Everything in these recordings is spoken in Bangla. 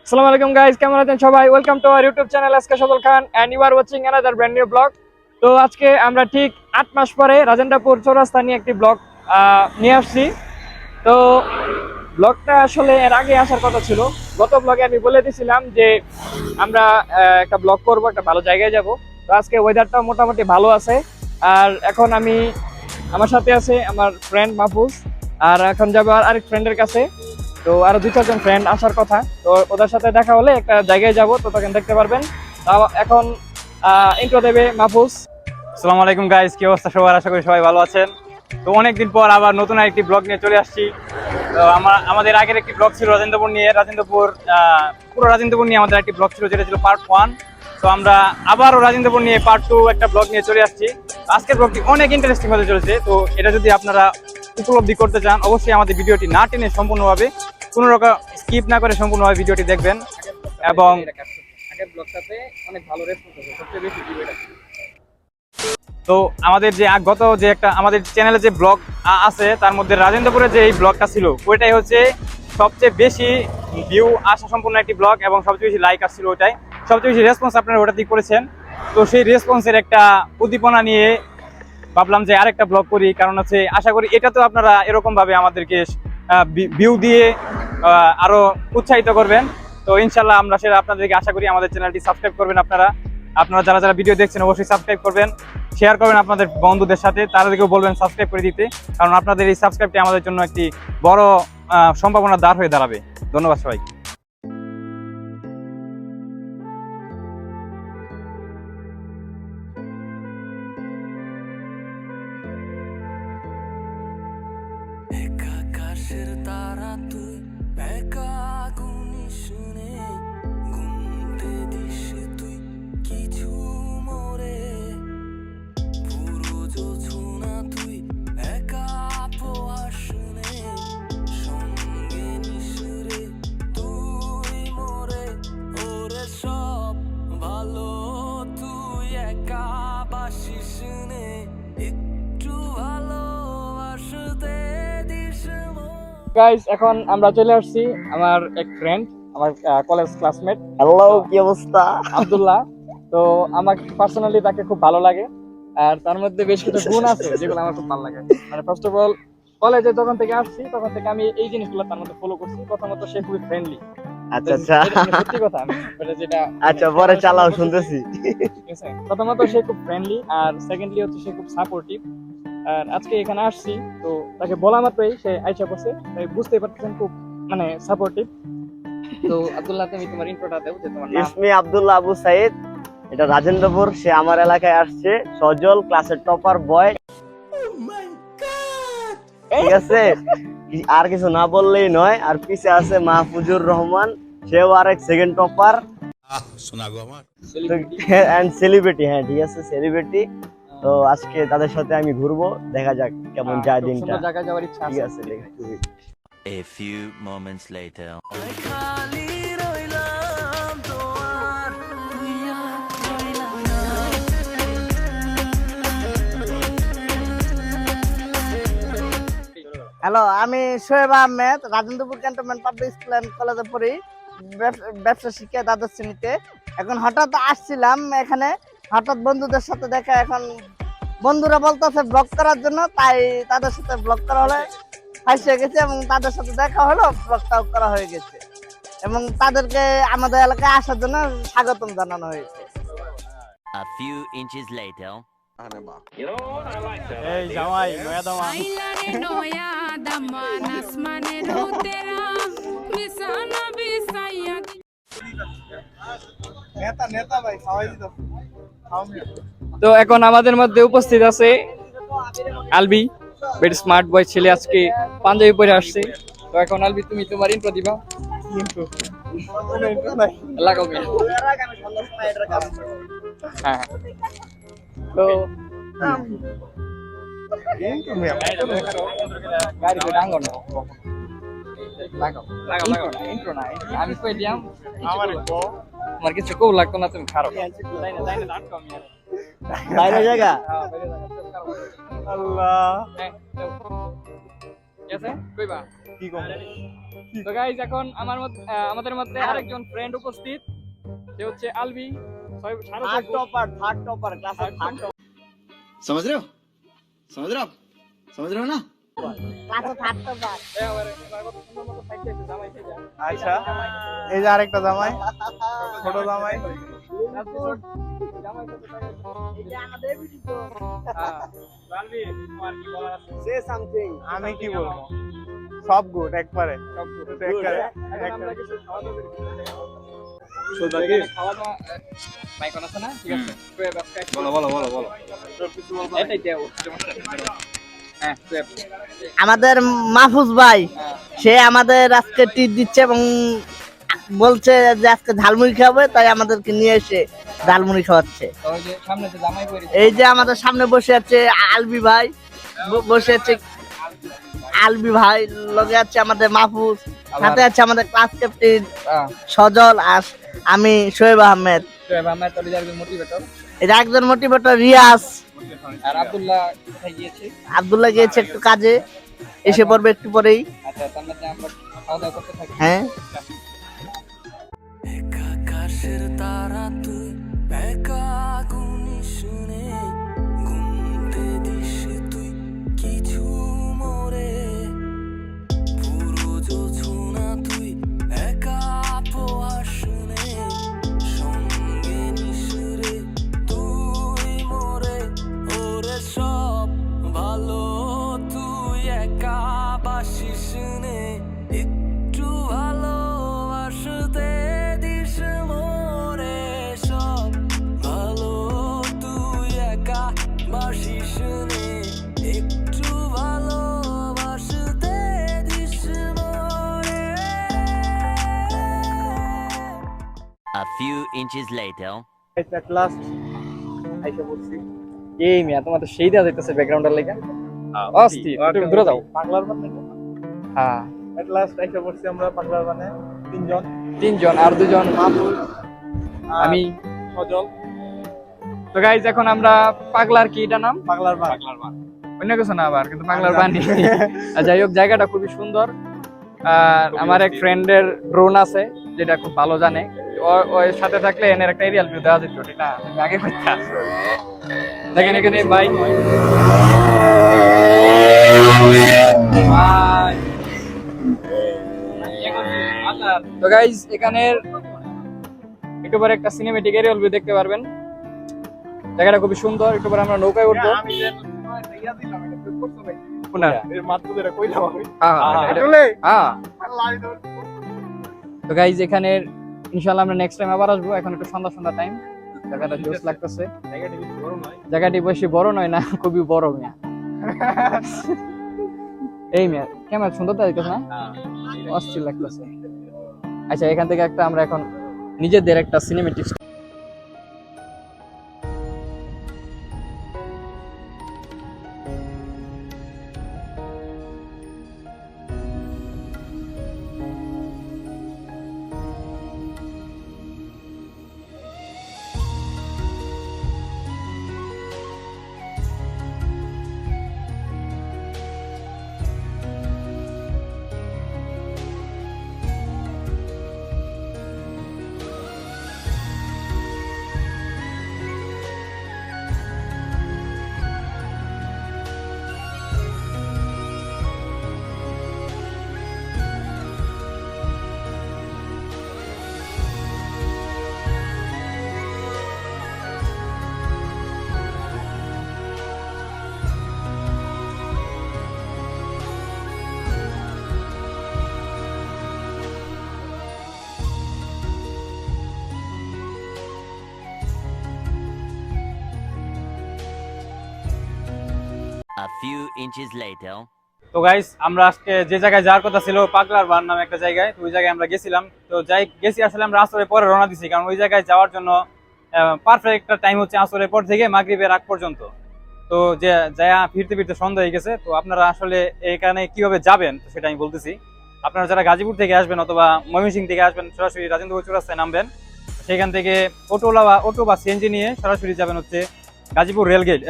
Assalamualaikum guys, কেমন আছেন সবাই? Welcome to our YouTube channel Shazal Khan and you are watching another brand new vlog. তো আজকে আমরা ঠিক 8 মাস পরে রাজেন্দ্রপুর চৌরাস্তা নিয়ে একটি ব্লগ নিয়ে আসছি। তো ব্লগটা আসলে এর আগে আসার কথা ছিল। গত ব্লগে আমি বলে দিয়েছিলাম যে আমরা একটা ব্লগ করব, একটা ভালো জায়গায় যাব। তো আজকে ওয়েদারটা মোটামুটি ভালো আছে। আর এখন আমার সাথে আছে আমার ফ্রেন্ড মাহফুজ, আর এখন যাব আরেক ফ্রেন্ডের কাছে। তো আরো 2-4 ফ্রেন্ড আসার কথা, তো ওদের সাথে দেখা হলে একটা জায়গায় যাব, তো তখন দেখতে পারবেন। এখন ইন্ট্রো দেবে মাহফুজ। আসসালামু আলাইকুম গাইস, কি অবস্থা সবার? আশা করি সবাই ভালো আছেন। তো অনেকদিন পর আবার নতুন আরেকটি ব্লগ নিয়ে চলে আসছি। তো আমাদের আগের একটি ব্লগ ছিল রাজেন্দ্রপুর নিয়ে, পুরো রাজেন্দ্রপুর নিয়ে আমাদের একটি ব্লগ ছিল, যেটা ছিল পার্ট 1। তো আমরা আবারও রাজেন্দ্রপুর নিয়ে পার্ট 2 একটা ব্লগ নিয়ে চলে আসছি। আজকের ব্লগটি অনেক ইন্টারেস্টিং হতে চলেছে। তো এটা যদি আপনারা উপলব্ধি করতে চান, অবশ্যই আমাদের ভিডিওটি না টেনে সম্পূর্ণভাবে, কোনো রকম স্কিপ না করে সম্পূর্ণভাবে ভিডিওটি দেখবেন। এবং আগের ব্লগটাতে অনেক ভালো রেসপন্স হয়েছে, সবচেয়ে বেশি ভিউ এটা। তো আমাদের যে আমাদের চ্যানেলে যে ব্লগ আছে, তার মধ্যে রাজেন্দ্রপুরে যে এই ব্লগটা ছিল, ওইটাই হচ্ছে সবচেয়ে বেশি ভিউ আসা সম্পূর্ণ একটি ব্লগ, এবং সবচেয়ে বেশি লাইক আসছিল ওইটাই, সবচেয়ে বেশি রেসপন্স আপনারা ওটাতেই করেছেন। তো সেই রেসপন্সের একটা উদ্দীপনা নিয়ে ভাবলাম যে আরেকটা ব্লগ করি, কারণ হচ্ছে আশা করি এটা তো আপনারা এরকমভাবে আমাদেরকে ভিউ দিয়ে আরো উৎসাহিত করবেন। তো ইনশাল্লাহ আমরা সেটা আপনাদেরকে আশা করি। আমাদের চ্যানেলটি সাবস্ক্রাইব করবেন আপনারা যারা যারা ভিডিও দেখছেন অবশ্যই সাবস্ক্রাইব করবেন, শেয়ার করবেন আপনাদের বন্ধুদের সাথে, তাদেরকেও বলবেন সাবস্ক্রাইব করে দিতে, কারণ আপনাদের এই সাবস্ক্রাইবটি আমাদের জন্য একটি বড় সম্ভাবনার দ্বার হয়ে দাঁড়াবে। ধন্যবাদ সবাই। গাইস, এখন আমরা চলে আসছি আমার এক ফ্রেন্ড, আমার কলেজ ক্লাসমেট। হ্যালো, কি অবস্থা? আব্দুল্লাহ। তো আমাকে পার্সোনালি তাকে খুব ভালো লাগে, আর তার মধ্যে বেশ কিছু গুণ আছে যেগুলো আমার খুব ভালো লাগে। মানে ফার্স্ট অফ অল, কলেজে যখন থেকে আসছি তখন থেকে আমি এই জিনিসগুলো তার মধ্যে ফলো করছি। প্রথমত সে খুবই ফ্রেন্ডলি। আচ্ছা আচ্ছা, সত্যি কথা, আমি যেটা আচ্ছা পরে চালাও, শুনতেছি। ঠিক আছে, প্রথমত সে খুব ফ্রেন্ডলি, আর সেকেন্ডলি হচ্ছে সে খুব সাপোর্টিভ। আর আজকে এখানে আসছি, তো তাকে বলা মাত্রই সে আইসা করছে, তাই বুঝতেই পারতেছেন খুব মানে সাপোর্টিভ। তো আব্দুল্লাহ, তুমি তোমার ইন্ট্রোটা দাও, যে তোমার নাম। ইসমি আব্দুল্লাহ আবু সাইদ, এটা রাজেন্দ্রপুর। সে আমার এলাকায় আসছে, সজল ক্লাসের টপার বয়। ঠিক আছে, আর কিছু না বললেই নয়। আর পিছে আছে মাহফুজুর রহমান, সেও আরেক সেকেন্ড টপার এন্ড সেলিব্রিটি। হ্যাঁ ঠিক আছে, সেলিব্রিটি। তো আজকে তাদের সাথে আমি ঘুরবো, দেখা যাক কেমন যায় দিনটা। জায়গা যাওয়ার ইচ্ছা আছে। ঠিক আছে, A few moments later. Hello, আমি Shoaib Ahmed, Rajendrapur cantonment public school and কলেজে পড়ি, ব্যবসা শিক্ষা দ্বাদশ শ্রেণীতে। এখন হঠাৎ আসছিলাম এখানে, হঠাৎ বন্ধুদের সাথে দেখা, এখন বন্ধুরা বলতেছে ব্লগ করার জন্য, তাই তাদের সাথে ব্লগ করা হলে ফাইসে গেছে এবং তাদের সাথে দেখা হলো, ব্লগটাও করা হয়ে গেছে এবং তাদেরকে আমাদের এলাকায় আসার জন্য স্বাগতম জানানো হয়েছে। A few inches later. এই জামাই নয়া দামা তো এখন আমাদের মধ্যে উপস্থিত আছে আলবি, বেড স্মার্ট বয় ছেলে, আজকে পাঞ্জাবি পরে আসছে। তো এখন আলবি তুমি তোমার ইন্ট্রো দিবা। লাগাও মিয়া। হ্যাঁ তো গাড়ি তো ডাঙ্গর না, লাগাও লাগাও ইন্ট্রো না, আমি কই দিয়াম আমার কিছু কও লাগতো না, তুমি খারাপ বাইরে জায়গা আল্লাহ আছে কইবা কি কম। তো গাইস এখন আমাদের মধ্যে আরেকজন ফ্রেন্ড উপস্থিত, সে হচ্ছে আলবি, থার্ড টপার ক্লাসের থার্ড টপার। समझ रहे हो समझ रहे हो ना। আচ্ছা এই যে আরেকটা জামাই, ছোট জামাই। আমি কি বলবো, সব গুড একবারে, সব গুড একবারে। আমাদের মাহফুজ ভাই, সে আমাদের আজকে টিপ দিচ্ছে এবং বলছে যে আজকে ঝালমুড়ি খাবে, তাই আমাদেরকে নিয়ে এসে ঝালমুড়ি খাওয়াচ্ছে। এই যে আমাদের সামনে বসে আছে আলবি ভাই, বসে আছে আলবি ভাই, লগে আছে আমাদের মাহফুজ, সাথে আছে আমাদের ক্লাস ক্যাপ্টেন সজল, আর আমি শোয়েব আহমেদ। এটা একজন মোটিভেটর রিয়াজ, আর আব্দুল্লাহ গিয়েছে একটু কাজে, এসে পড়বে একটু পরেই। আচ্ছা তার মধ্যে আমরা খাওয়া দাওয়া করতে থাকি। হ্যাঁ, আকাশের তারা তুই একা গুনি শুনে ঘুমতে দিস তুই কিছু মোরে, পুরো যোছনা তুই একা পোয়া শুনে সঙ্গে নিশুরে তুই মোরে, ওরে সব ভালো তুই একা বাসিস নে, একটু ভালোবাসতে দিস মোরে, সব ভালো তুই একা বাসিস নে, একটু ভালোবাসতে দিস মোরে। A few inches later. At last আইসা বলছি এই মিয়া তোমার তো সেই দেওয়া যাইতেছে ব্যাকগ্রাউন্ডের লেগে অস্থির, একটু দূরে যাও। বাংলার মানে। হ্যাঁ এট লাস্ট আইসা বলছি আমরা বাংলার মানে তিনজন আর দুজন মাহফুজ, আমি সজল। তো গাইজ এখন আমরা পাগলার কি এটা নাম, বাংলার বান। অন্য কিছু না আবার, কিন্তু পাগলার বানি। যাই হোক জায়গাটা খুবই সুন্দর, আর আমার এক ফ্রেন্ডের ড্রোন আছে যেটা খুব ভালো জানে, ওর সাথে থাকলে এনের একটা এরিয়াল ভিউ দেওয়া যেত, ঠিক না? তুমি আগে করতে দেখেন এখানে বাইক, তো গাইজ এখানের একটু পরে একটা সিনেমেটিক এরিয়াল ভিউ দেখতে পারবেন, জায়গাটা খুবই সুন্দর। একটু পরে আমরা নৌকায় উঠবো। তো গাইজ এখানের ইনশাআল্লাহ আমরা নেক্সট টাইম আবার আসবো। এখন একটু সন্ধ্যা সন্ধ্যা টাইম, জায়গাটা জোস লাগতেছে। জায়গাটি বেশি বড় নয় না, খুবই বড় মিয়া। এই মিয়া কেমন সুন্দর দেখতেছ না, অস্থির লাগতেছে। আচ্ছা এখান থেকে একটা আমরা এখন নিজেদের একটা cinematic A few inches later. তো গাইস আমরা আজকে যে জায়গায় যাওয়ার কথা ছিল পাগলার বান নামে একটা জায়গায়, তো ওই জায়গায় আমরা গেছিলাম। তো গেছি আসলে আমরা আসরের পরে রওনা দিছি, কারণ ওই জায়গায় যাওয়ার জন্য পারফেক্ট একটা টাইম হচ্ছে আসরের পর থেকে মাগরিবের আগ পর্যন্ত। তো যে যায়া ফিরতে ফিরতে সন্ধ্যা হয়ে গেছে। তো আপনারা আসলে এখানে কিভাবে যাবেন তো সেটা আমি বলতেছি। আপনারা যারা গাজীপুর থেকে আসবেন অথবা ময়মনসিংহ থেকে আসবেন, সরাসরি রাজেন্দ্রপুর চৌরাস্তায় নামবেন। সেখান থেকে অটো বা সিএনজি নিয়ে সরাসরি যাবেন হচ্ছে গাজীপুর রেলগেট,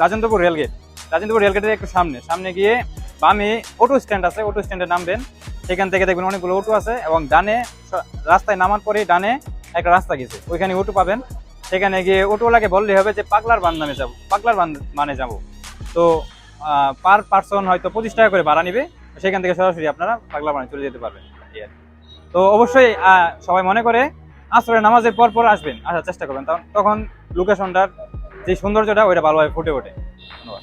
রাজেন্দ্রপুর রেলগেট। রাজেন্দ্রপুর রেলগেটের একটু সামনে গিয়ে বামে অটো স্ট্যান্ড আছে, অটো স্ট্যান্ডে নামবেন। সেখান থেকে দেখবেন অনেকগুলো অটো আছে, এবং ডানে রাস্তায় নামার পরে ডানে একটা রাস্তা গেছে, ওইখানে অটো পাবেন। সেখানে গিয়ে অটোওয়ালাকে বললে হবে যে পাগলার বান মানে যাবো। তো পার পার্সন হয়তো 25 টাকা করে ভাড়া নিবে। সেখান থেকে সরাসরি আপনারা পাগলার বানে চলে যেতে পারবেন। তো অবশ্যই সবাই মনে করে আসরের নামাজের পর আসবেন, আসার চেষ্টা করবেন, তখন লোকেশনটার যে সৌন্দর্যটা ওইটা ভালোভাবে ফুটে ওঠে। ধন্যবাদ।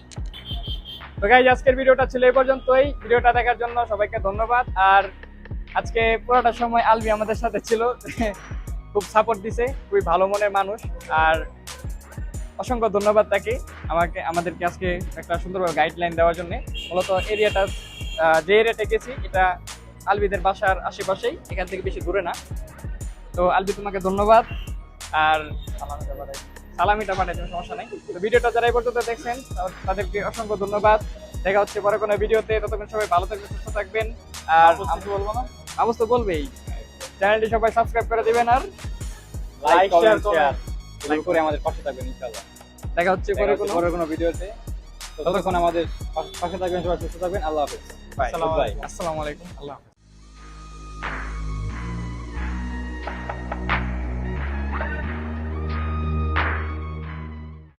তো গাইজ আজকের ভিডিওটা ছিল এই পর্যন্তই। ভিডিওটা দেখার জন্য সবাইকে ধন্যবাদ। আর আজকে পুরোটা সময় আলবি আমাদের সাথে ছিল, খুব সাপোর্ট দিছে, খুবই ভালো মনের মানুষ। আর অসংখ্য ধন্যবাদ তাকে, আমাদেরকে আজকে একটা সুন্দরভাবে গাইডলাইন দেওয়ার জন্য। মূলত এরিয়াটা যে এরিয়াটা গেছি এটা আলবিদের বাসার আশেপাশেই, এখান থেকে বেশি দূরে না। তো আলবি তোমাকে ধন্যবাদ। আর সালামিটা পাঠাই, কোনো সমস্যা নাই। তো ভিডিওটা যারা এই পর্যন্ত দেখছেন তাদেরকে অসংখ্য ধন্যবাদ। দেখা হচ্ছে পরে কোনো ভিডিওতে। ততক্ষণ সবাই ভালো থাকবেন, সুস্থ থাকবেন। আর আমি বলবো না, আবু তো বলবেই, চ্যানেলটি সবাই সাবস্ক্রাইব করে দিবেন আর লাইক শেয়ার করে আমাদের পাশে থাকবেন ইনশাআল্লাহ। দেখা হচ্ছে পরে কোনো ভিডিওতে। ততক্ষণ আমাদের পাশে থাকবেন, সবাই সুস্থ থাকবেন। আল্লাহ হাফেজ। আসসালামু আলাইকুম। আল্লাহ হাফেজ।